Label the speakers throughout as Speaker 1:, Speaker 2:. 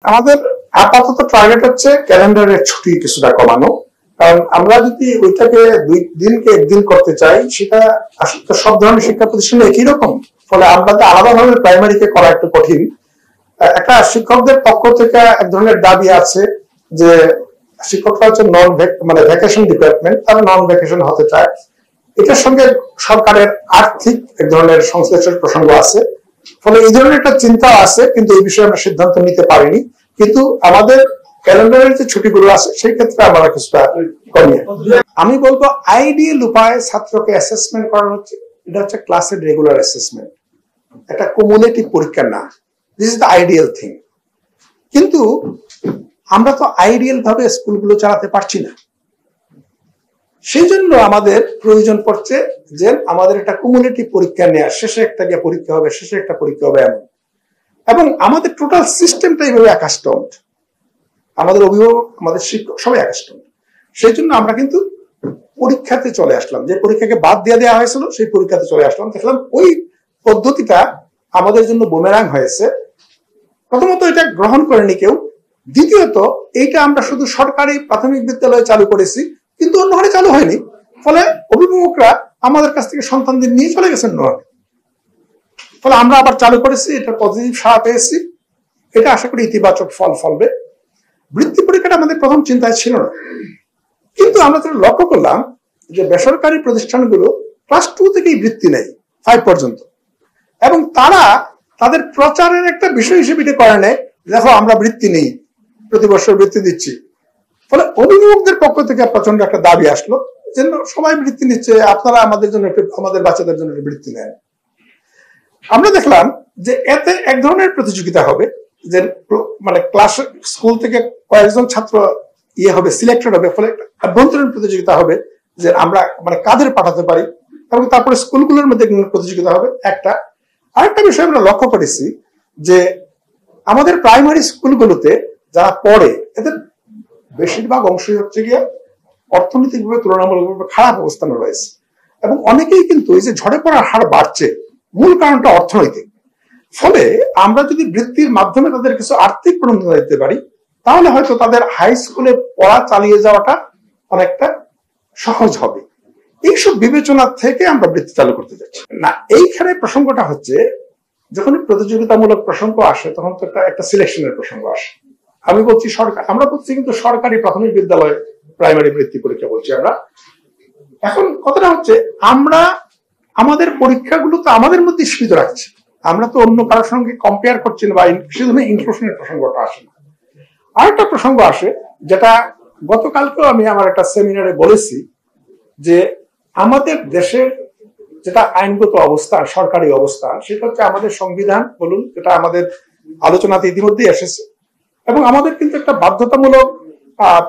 Speaker 1: আমাদের আপাতত টার্গেট হচ্ছে ক্যালেন্ডারের ছুটি কিছুটা কমানো, কারণ আমরা যদি ওইটাকে 2 দিনকে 1 দিন করতে চাই সেটা আসলে সব ধরনের শিক্ষা প্রতিষ্ঠানে একই রকম, ফলে আমরা আলাদাভাবে প্রাইমারিকে করা একটু কঠিন। একটা শিক্ষকদের পক্ষ থেকে এক ধরনের দাবি আছে যে শিক্ষকরা হচ্ছে ভ্যাকেশন ডিপার্টমেন্ট, তারা নন ভ্যাকেশন হতে চায়। এটার সঙ্গে সরকারের আর্থিক এক ধরনের সংশ্লিষ্ট প্রসঙ্গ আছে, ফলে এই ধরনের একটা চিন্তা আছে, কিন্তু এই বিষয়ে আমরা সিদ্ধান্ত নিতে পারিনি। কিন্তু আমাদের ক্যালেন্ডারের যে ছুটিগুলো আছে সেই ক্ষেত্রে আমরা কিছুটা কমিয়ে, আমি বলবো আইডিয়াল উপায় ছাত্রকে অ্যাসেসমেন্ট করা হচ্ছে, এটা হচ্ছে ক্লাসের রেগুলার অ্যাসেসমেন্ট, একটা কুমুলেটিভ পরীক্ষা না। This is the ideal thing. কিন্তু আমরা তো আইডিয়াল ভাবে স্কুলগুলো চালাতে পারছি না, সেই জন্য আমাদের প্রয়োজন পড়ছে যে আমাদের একটা কুমুলেটিভ পরীক্ষা নেওয়া, শেষে একটা গিয়ে পরীক্ষা হবে, শেষে একটা পরীক্ষা হবে এমন। এবং আমাদের টোটাল সিস্টেমটা এইভাবে অ্যাকাস্টমড, আমাদের অভিভাবক, আমাদের শিক্ষক সবাই অ্যাকাস্টমড। সেই জন্য আমরা কিন্তু পরীক্ষাতে চলে আসলাম, যে পরীক্ষাকে বাদ দিয়ে দেওয়া হয়েছিল সেই পরীক্ষাতে চলে আসলাম। দেখলাম ওই পদ্ধতিটা আমাদের জন্য বুমেরাং হয়েছে। প্রথমত এটা গ্রহণ করেনি কেউ, দ্বিতীয়ত এইটা আমরা শুধু সরকারি প্রাথমিক বিদ্যালয়ে চালু করেছি, কিন্তু অন্য ঘরে চালু হয়নি। ফলে অভিভাবকরা আমাদের কাছ থেকে সন্তানদের নিয়ে চলে গেছেন নয়, ফলে আমরা আবার চালু করেছি, এটা পজিটিভ সাড়া পেয়েছি, এটা আশা করি ইতিবাচক ফল ফলবে। বৃত্তি পরীক্ষাটা আমাদের প্রথম চিন্তায় ছিল না, কিন্তু আমরা যেটা লক্ষ্য করলাম যে বেসরকারি প্রতিষ্ঠানগুলো ক্লাস 2 থেকেই বৃত্তি নেয় 5 পর্যন্ত, এবং তারা তাদের প্রচারের একটা বিষয় হিসেবে এটা করে নেয়, দেখো আমরা বৃত্তি নেই, প্রতি বছর বৃত্তি দিচ্ছি। ফলে অভিভাবকদের পক্ষ থেকে প্রচন্ড একটা দাবি আসলো যে সবাই বৃত্তি নিচ্ছে, আপনারা আমাদের জন্য একটু, আমাদের বাচ্চাদের জন্য একটু বৃত্তি নেন। আমরা দেখলাম যে এতে এক ধরনের প্রতিযোগিতা হবে, যে ক্লাস স্কুল থেকে কয়েকজন ছাত্র হবে, সিলেক্টেড হবে, ফলে অভ্যন্তরীণ প্রতিযোগিতা হবে যে আমরা কাদের পাঠাতে পারি, এবং তারপরে স্কুলগুলোর মধ্যে প্রতিযোগিতা হবে একটা। আরেকটা বিষয় আমরা লক্ষ্য করেছি যে আমাদের প্রাইমারি স্কুলগুলোতে যারা পড়ে এদের বেশিরভাগ অংশই হচ্ছে গিয়ে অর্থনৈতিকভাবে তুলনামূলকভাবে খারাপ অবস্থানে রয়েছে, এবং অনেকেই কিন্তু এই যে ঝরে পড়ার হার বাড়ছে, মূল কারণটা অর্থনৈতিক। ফলে আমরা যদি বৃত্তির মাধ্যমে তাদের কিছু আর্থিক প্রণোদনা দিতে পারি, তাহলে হয়তো তাদের হাই স্কুলে পড়া চালিয়ে যাওয়াটা অনেকটা সহজ হবে। এইসব বিবেচনা থেকে আমরা বৃত্তি চালু করতে যাচ্ছি না। এইখানে প্রসঙ্গটা হচ্ছে যখনই প্রতিযোগিতামূলক প্রসঙ্গ আসে তখন তো একটা সিলেকশনের প্রসঙ্গ আসে। আমি বলছি সরকার, আমরা বলছি কিন্তু সরকারি প্রাথমিক বিদ্যালয়ে প্রাইমারি বৃত্তি পরীক্ষা বলছি আমরা। এখন কথাটা হচ্ছে আমরা আমাদের পরীক্ষাগুলো তো আমাদের মধ্যে সীমিত রাখছি, আমরা তো অন্য কারোর সঙ্গে কম্পেয়ার করছি না, বা সেজন্য ইনক্লুশনের প্রসঙ্গটা আসে না। আরেকটা প্রসঙ্গ আসে যেটা গতকালকেও আমি আমার একটা সেমিনারে বলেছি, যে আমাদের দেশের যেটা আইনগত অবস্থা, সরকারি অবস্থা, সেটা হচ্ছে আমাদের সংবিধান বলুন, যেটা আমাদের আলোচনাতে ইতিমধ্যে এসেছে, এবং আমাদের কিন্তু একটা বাধ্যতামূলক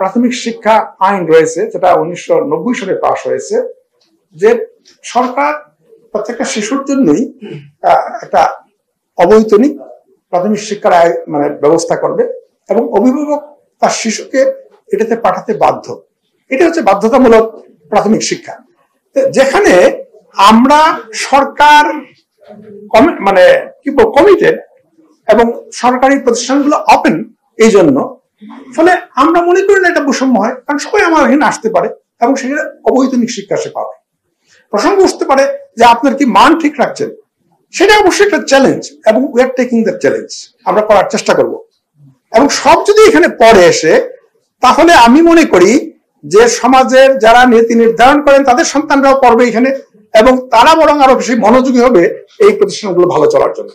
Speaker 1: প্রাথমিক শিক্ষা আইন রয়েছে যেটা 1990 সালে পাস হয়েছে, যে সরকার প্রত্যেকটা শিশুর জন্যই একটা অবৈতনিক প্রাথমিক শিক্ষার ব্যবস্থা করবে, এবং অভিভাবক তার শিশুকে এটাতে পাঠাতে বাধ্য। এটা হচ্ছে বাধ্যতামূলক প্রাথমিক শিক্ষা, যেখানে আমরা সরকার কমিটেড এবং সরকারি প্রতিষ্ঠানগুলো ওপেন এই জন্য। ফলে আমরা মনে করি না এটা বৈষম্য হয়, কারণ সবাই আমার এখানে আসতে পারে এবং সেখানে অবৈতনিক শিক্ষা সে পাবে। প্রসঙ্গ বুঝতে পারে যে আপনার কি মান ঠিক রাখছেন, সেটা অবশ্যই একটা চ্যালেঞ্জ, এবং we are taking that challenge, আমরা করার চেষ্টা করব। এবং সব যদি এখানে পড়ে এসে, তাহলে আমি মনে করি যে সমাজের যারা নীতি নির্ধারণ করেন তাদের সন্তানরাও পড়বে এখানে, এবং তারা বরং আরো বেশি মনোযোগী হবে এই প্রতিষ্ঠানগুলো ভালো চলার জন্য।